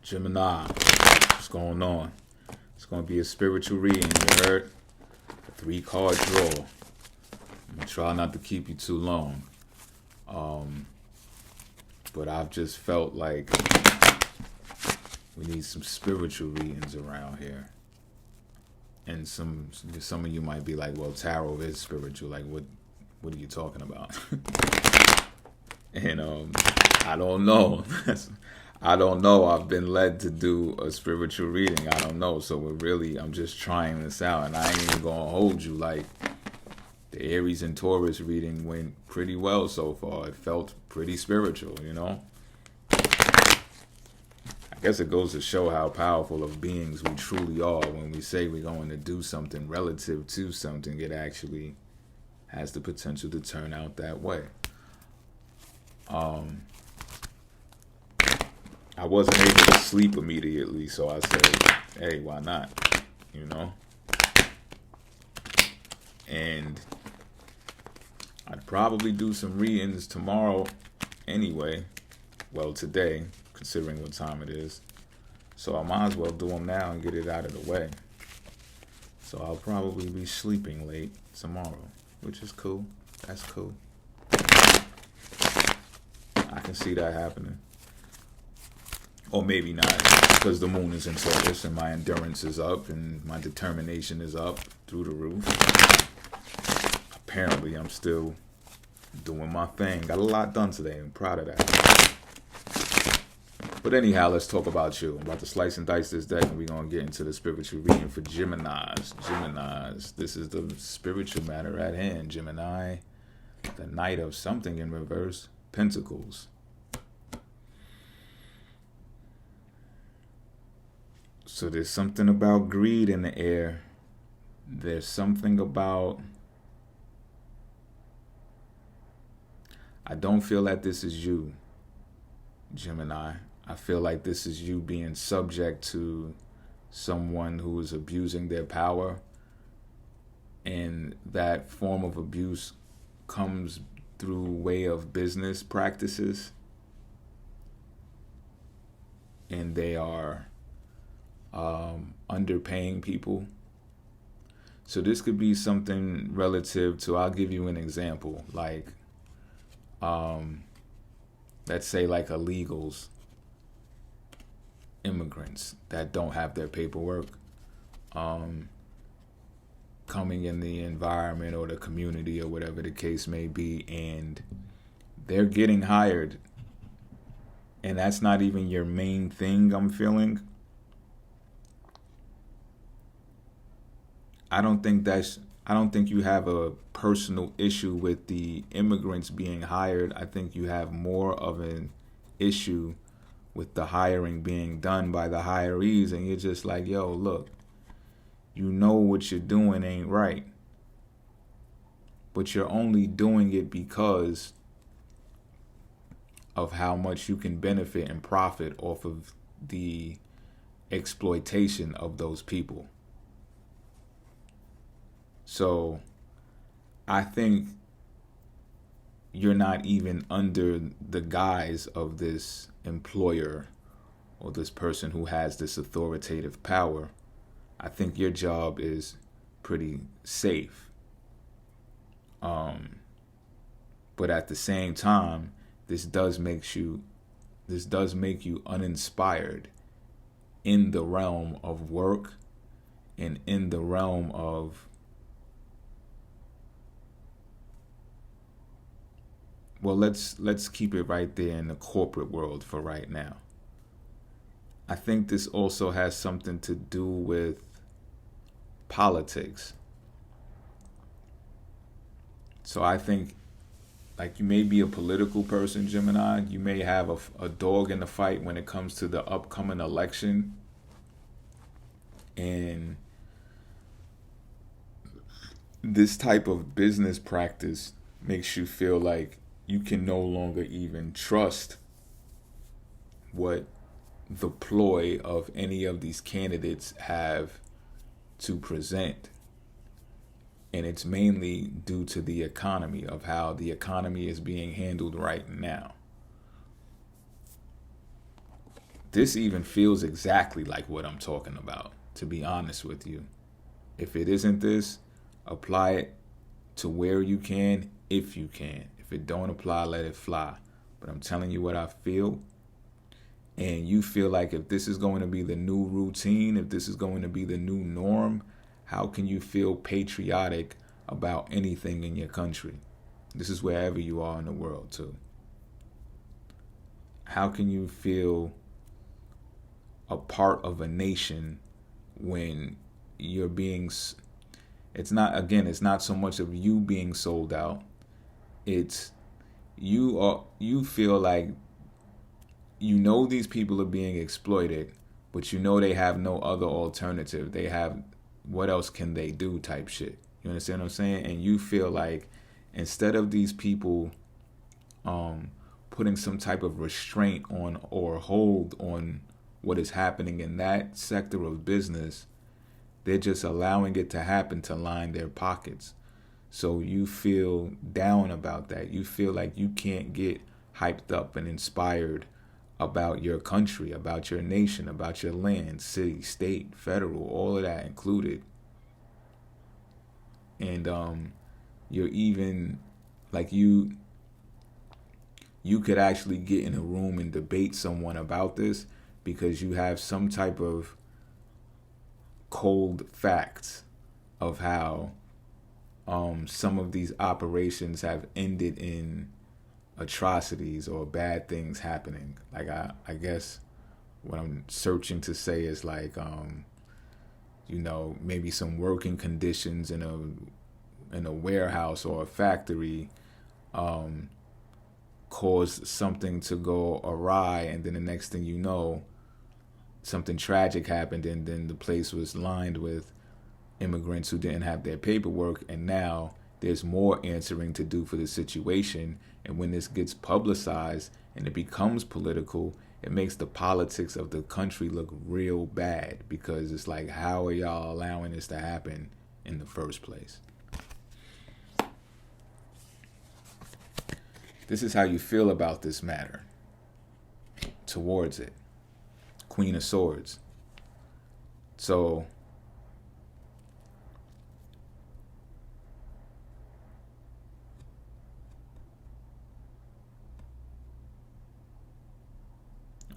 Gemini, what's going on? It's going to be a spiritual reading, you heard? A 3-card draw. I'm going to try not to keep you too long. But I've just felt like we need some spiritual readings around here. And some of you might be like, well, tarot is spiritual. Like, what are you talking about? And I don't know. I don't know. I've been led to do a spiritual reading. I don't know. So I'm just trying this out. And I ain't even going to hold you. Like, the Aries and Taurus reading went pretty well so far. It felt pretty spiritual, you know? I guess it goes to show how powerful of beings we truly are when we say we're going to do something relative to something. It actually has the potential to turn out that way. I wasn't able to sleep immediately, so I said, hey, why not? You know? And I'd probably do some readings tomorrow anyway. Well, today, considering what time it is. So I might as well do them now and get it out of the way. So I'll probably be sleeping late tomorrow, which is cool. That's cool. I can see that happening. Or maybe not, because the moon is in Taurus and my endurance is up and my determination is up through the roof. Apparently, I'm still doing my thing. Got a lot done today. I'm proud of that. But anyhow, let's talk about you. I'm about to slice and dice this deck, and we're going to get into the spiritual reading for Geminis. Geminis, this is the spiritual matter at hand. Gemini, the Knight of something in reverse. Pentacles. So there's something about greed in the air. There's something about... I don't feel that this is you, Gemini. I feel like this is you being subject to someone who is abusing their power. And that form of abuse comes through way of business practices. And they are underpaying people. So this could be something relative to, I'll give you an example, like, let's say like illegals, immigrants that don't have their paperwork, coming in the environment or the community or whatever the case may be, and they're getting hired, and that's not even your main thing. I'm feeling. I don't think you have a personal issue with the immigrants being hired. I think you have more of an issue with the hiring being done by the hirees, and you're just like, yo, look, you know what you're doing ain't right, but you're only doing it because of how much you can benefit and profit off of the exploitation of those people. So I think you're not even under the guise of this employer or this person who has this authoritative power. I think your job is pretty safe. But at the same time, this does make you uninspired in the realm of work and in the realm of, well, let's keep it right there in the corporate world for right now. I think this also has something to do with politics. So I think, like, you may be a political person, Gemini. You may have a dog in the fight when it comes to the upcoming election. And this type of business practice makes you feel like you can no longer even trust what the ploy of any of these candidates have to present. And it's mainly due to the economy, of how the economy is being handled right now. This even feels exactly like what I'm talking about, to be honest with you. If it isn't this, apply it to where you can, if you can. If it don't apply, let it fly. But I'm telling you what I feel. And you feel like if this is going to be the new routine, if this is going to be the new norm, how can you feel patriotic about anything in your country? This is wherever you are in the world, too. How can you feel a part of a nation when you're being... It's not so much of you being sold out. It's you feel like these people are being exploited, but they have no other alternative. They have, what else can they do type shit. You understand what I'm saying? And you feel like instead of these people putting some type of restraint on or hold on what is happening in that sector of business, they're just allowing it to happen to line their pockets. So you feel down about that. You feel like you can't get hyped up and inspired about your country, about your nation, about your land, city, state, federal, all of that included. And you're even like you could actually get in a room and debate someone about this because you have some type of cold facts of how some of these operations have ended in atrocities or bad things happening. Like I guess what I'm searching to say is like maybe some working conditions in a warehouse or a factory caused something to go awry, and then the next thing you know, something tragic happened, and then the place was lined with immigrants who didn't have their paperwork, and now there's more answering to do for the situation. And when this gets publicized and it becomes political, it makes the politics of the country look real bad, because it's like, how are y'all allowing this to happen in the first place? This is how you feel about this matter towards it. Queen of Swords. So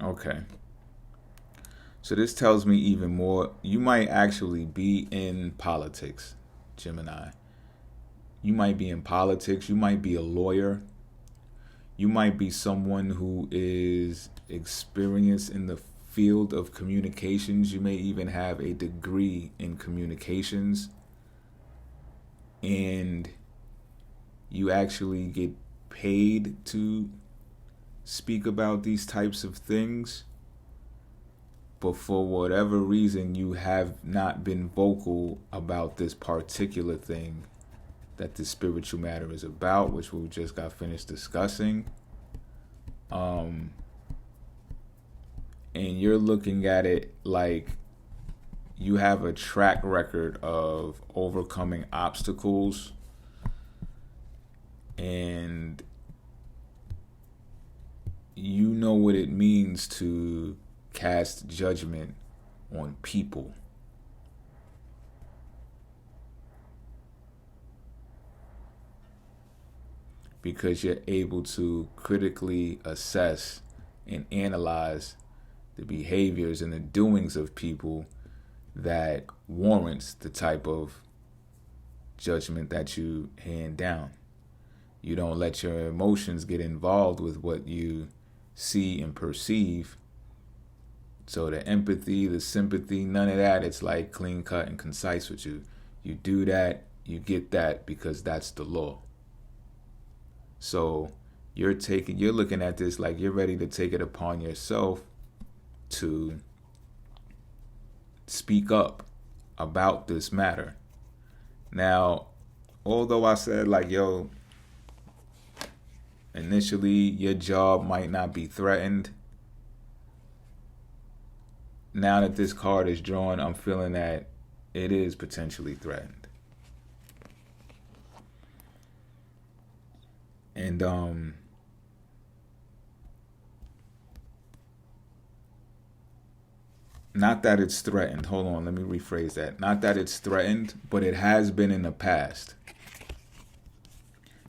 okay. So this tells me even more. You might actually be in politics, Gemini. You might be in politics. You might be a lawyer. You might be someone who is experienced in the field of communications. You may even have a degree in communications. And you actually get paid to speak about these types of things. But for whatever reason, you have not been vocal about this particular thing that the spiritual matter is about, which we just got finished discussing. And you're looking at it like you have a track record of overcoming obstacles, and you know what it means to cast judgment on people. Because you're able to critically assess and analyze the behaviors and the doings of people that warrants the type of judgment that you hand down. You don't let your emotions get involved with what you see and perceive. So the empathy, the sympathy, none of that. It's like clean cut and concise with you. You do that, you get that, because that's the law. So you're looking at this like you're ready to take it upon yourself to speak up about this matter. Now, although I said like, yo, initially your job might not be threatened, now that this card is drawn, I'm feeling that it is potentially threatened. And not that it's threatened. Hold on, let me rephrase that. Not that it's threatened, but it has been in the past.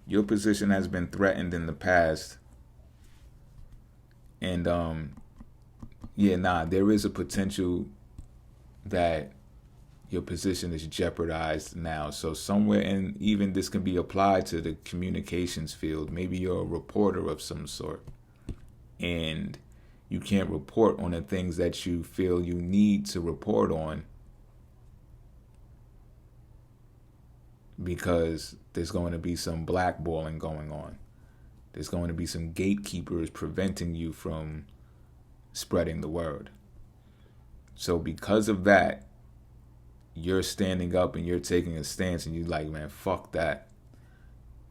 Your position has been threatened in the past. And there is a potential that your position is jeopardized now. So somewhere, and even this can be applied to the communications field. Maybe you're a reporter of some sort, and you can't report on the things that you feel you need to report on because there's going to be some blackballing going on. There's going to be some gatekeepers preventing you from spreading the word. So because of that, you're standing up and you're taking a stance and you're like, man, fuck that.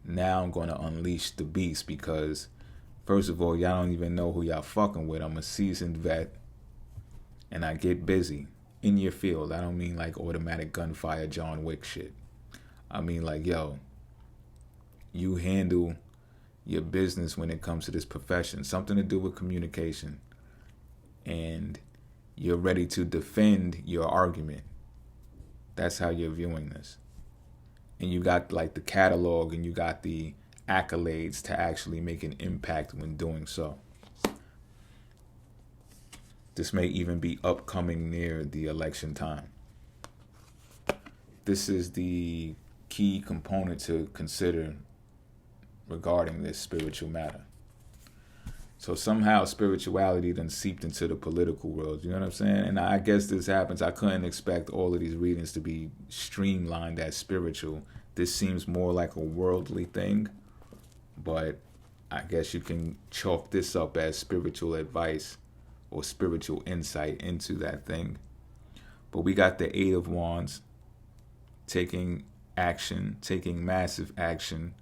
Now I'm going to unleash the beast because, first of all, y'all don't even know who y'all fucking with. I'm a seasoned vet and I get busy in your field. I don't mean like automatic gunfire John Wick shit. I mean like, yo, you handle your business when it comes to this profession, something to do with communication, and you're ready to defend your argument. That's how you're viewing this. And you got like the catalog and you got the accolades to actually make an impact when doing so. This may even be upcoming near the election time. This is the key component to consider regarding this spiritual matter. So somehow spirituality then seeped into the political world. You know what I'm saying? And I guess this happens. I couldn't expect all of these readings to be streamlined as spiritual. This seems more like a worldly thing. But I guess you can chalk this up as spiritual advice or spiritual insight into that thing. But we got the Eight of Wands, taking action, taking massive action.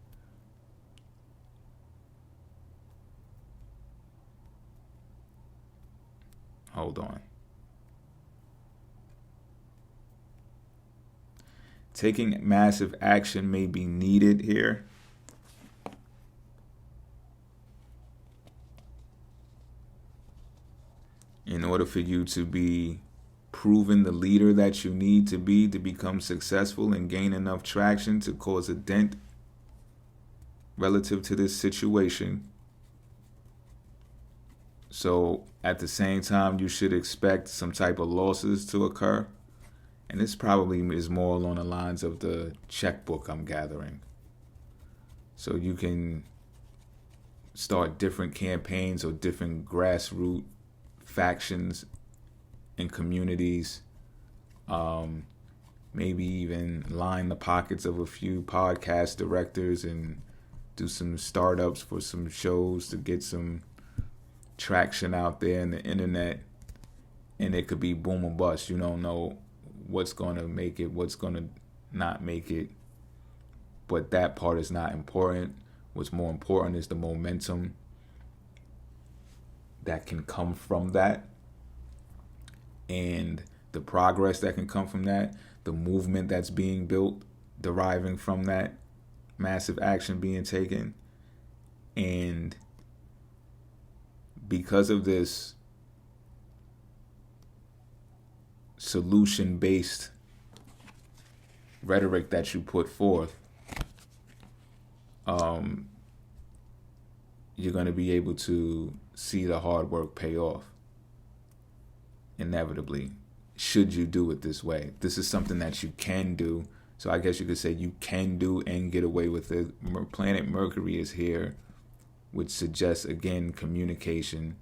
Hold on. Taking massive action may be needed here. In order for you to be proven the leader that you need to be to become successful and gain enough traction to cause a dent relative to this situation. So at the same time, you should expect some type of losses to occur. And this probably is more along the lines of the checkbook I'm gathering. So you can start different campaigns or different grassroots factions and communities. Maybe even line the pockets of a few podcast directors and do some startups for some shows to get some traction out there in the internet. And it could be boom or bust. You don't know what's going to make it, what's going to not make it. But that part is not important. What's more important is the momentum that can come from that, and the progress that can come from that, the movement that's being built, deriving from that massive action being taken. And because of this solution-based rhetoric that you put forth, you're going to be able to see the hard work pay off inevitably, should you do it this way. This is something that you can do. So I guess you could say you can do and get away with it. Planet Mercury is here, which suggests, again, communication.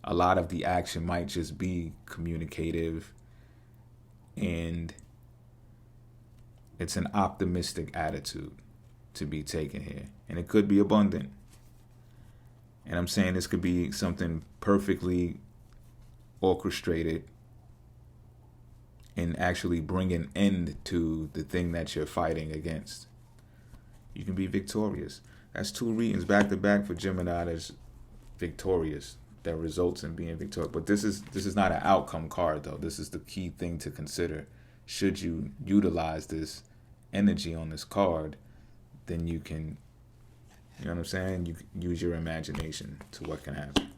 A lot of the action might just be communicative, and it's an optimistic attitude to be taken here. And it could be abundant. And I'm saying this could be something perfectly orchestrated and actually bring an end to the thing that you're fighting against. You can be victorious. That's 2 readings back to back for Gemini that's victorious, that results in being victorious. But this is not an outcome card, though. This is the key thing to consider. Should you utilize this energy on this card, then you can, you know what I'm saying? You can use your imagination to what can happen.